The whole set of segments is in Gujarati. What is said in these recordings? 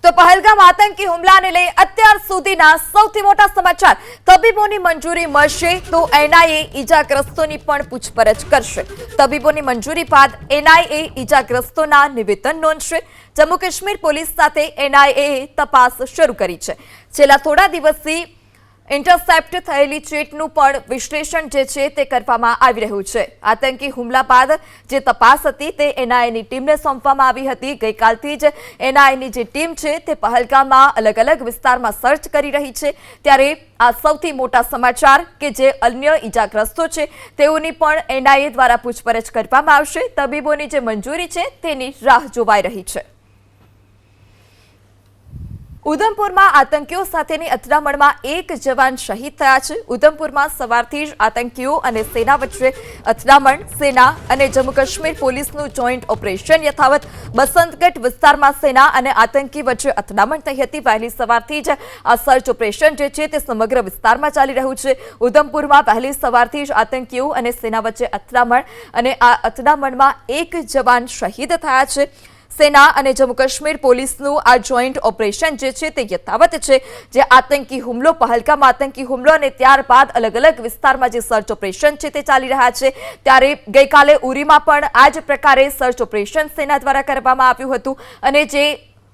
તો પહલગામ આતંકી હુમલાને લઈ અત્યાર સુધીના સૌથી મોટા સમાચાર। તબીબોની મંજૂરી મળશે તો એનઆઈએ ઈજાગ્રસ્તોની પણ પૂછપરછ કરશે। તબીબોની મંજૂરી બાદ એનઆઈએ ઈજાગ્રસ્તોના નિવેદન નોંધશે। જમ્મુ કાશ્મીર પોલીસ સાથે એનઆઈએ તપાસ શરૂ કરી છે। છેલ્લા થોડા દિવસથી ઇન્ટરસેપ્ટ થયેલી ચેટનું પણ વિશ્લેષણ જે છે તે કરવામાં આવી રહ્યું છે। આતંકી હુમલા બાદ જે તપાસ હતી તે એનઆઈએની ટીમને સોંપવામાં આવી હતી। ગઈકાલથી જ એનઆઈએની જે ટીમ છે તે પહલગામમાં અલગ અલગ વિસ્તારમાં સર્ચ કરી રહી છે। ત્યારે આ સૌથી મોટા સમાચાર કે જે અન્ય ઈજાગ્રસ્તો છે તેઓની પણ એનઆઈએ દ્વારા પૂછપરછ કરવામાં આવશે। તબીબોની જે મંજૂરી છે તેની રાહ જોવાઈ રહી છે। ઉધમપુરમાં આતંકીઓ સાથેની અથડામણમાં એક જવાન શહીદ થયા છે। ઉધમપુરમાં સવારથી જ આતંકીઓ અને સેના વચ્ચે અથડામણ। સેના અને જમ્મુ કાશ્મીર પોલીસનું જોઈન્ટ ઓપરેશન યથાવત। બસંતગઢ વિસ્તારમાં સેના અને આતંકી વચ્ચે અથડામણ થઈ હતી। વહેલી સવારથી જ આ સર્ચ ઓપરેશન જે છે તે સમગ્ર વિસ્તારમાં ચાલી રહ્યું છે। ઉધમપુરમાં વહેલી સવારથી જ આતંકીઓ અને સેના વચ્ચે અથડામણ અને આ અથડામણમાં એક જવાન શહીદ થયા છે। સેના અને જમ્મુ કાશ્મીર પોલીસનું આ જોઈન્ટ ઓપરેશન જે છે તે યથાવત છે। જે આતંકી હુમલો પહલગામ આતંકી હુમલો અને ત્યારબાદ અલગ અલગ વિસ્તારમાં જે સર્ચ ઓપરેશન છે તે ચાલી રહ્યા છે। ત્યારે ગઈકાલે ઉરીમાં પણ આ જ પ્રકારે સર્ચ ઓપરેશન સેના દ્વારા કરવામાં આવ્યું હતું અને જે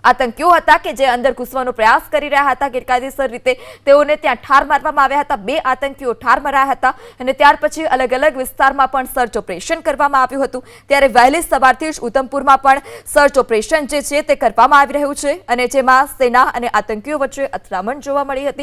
આતંકીઓ હતા કે જે અંદર ઘૂસવાનો પ્રયાસ કરી રહ્યા હતા ગેરકાયદેસર રીતે તેઓને ત્યાં ઠાર મારવામાં આવ્યા હતા। 2 આતંકીઓ ઠાર મરાયા હતા અને ત્યાર પછી અલગ અલગ વિસ્તારમાં પણ સર્ચ ઓપરેશન કરવામાં આવ્યું હતું। ત્યારે વહેલી સવારથી જ ઉધમપુરમાં પણ સર્ચ ઓપરેશન જે છે તે કરવામાં આવી રહ્યું છે અને જેમાં સેના અને આતંકીઓ વચ્ચે અથડામણ જોવા મળી હતી।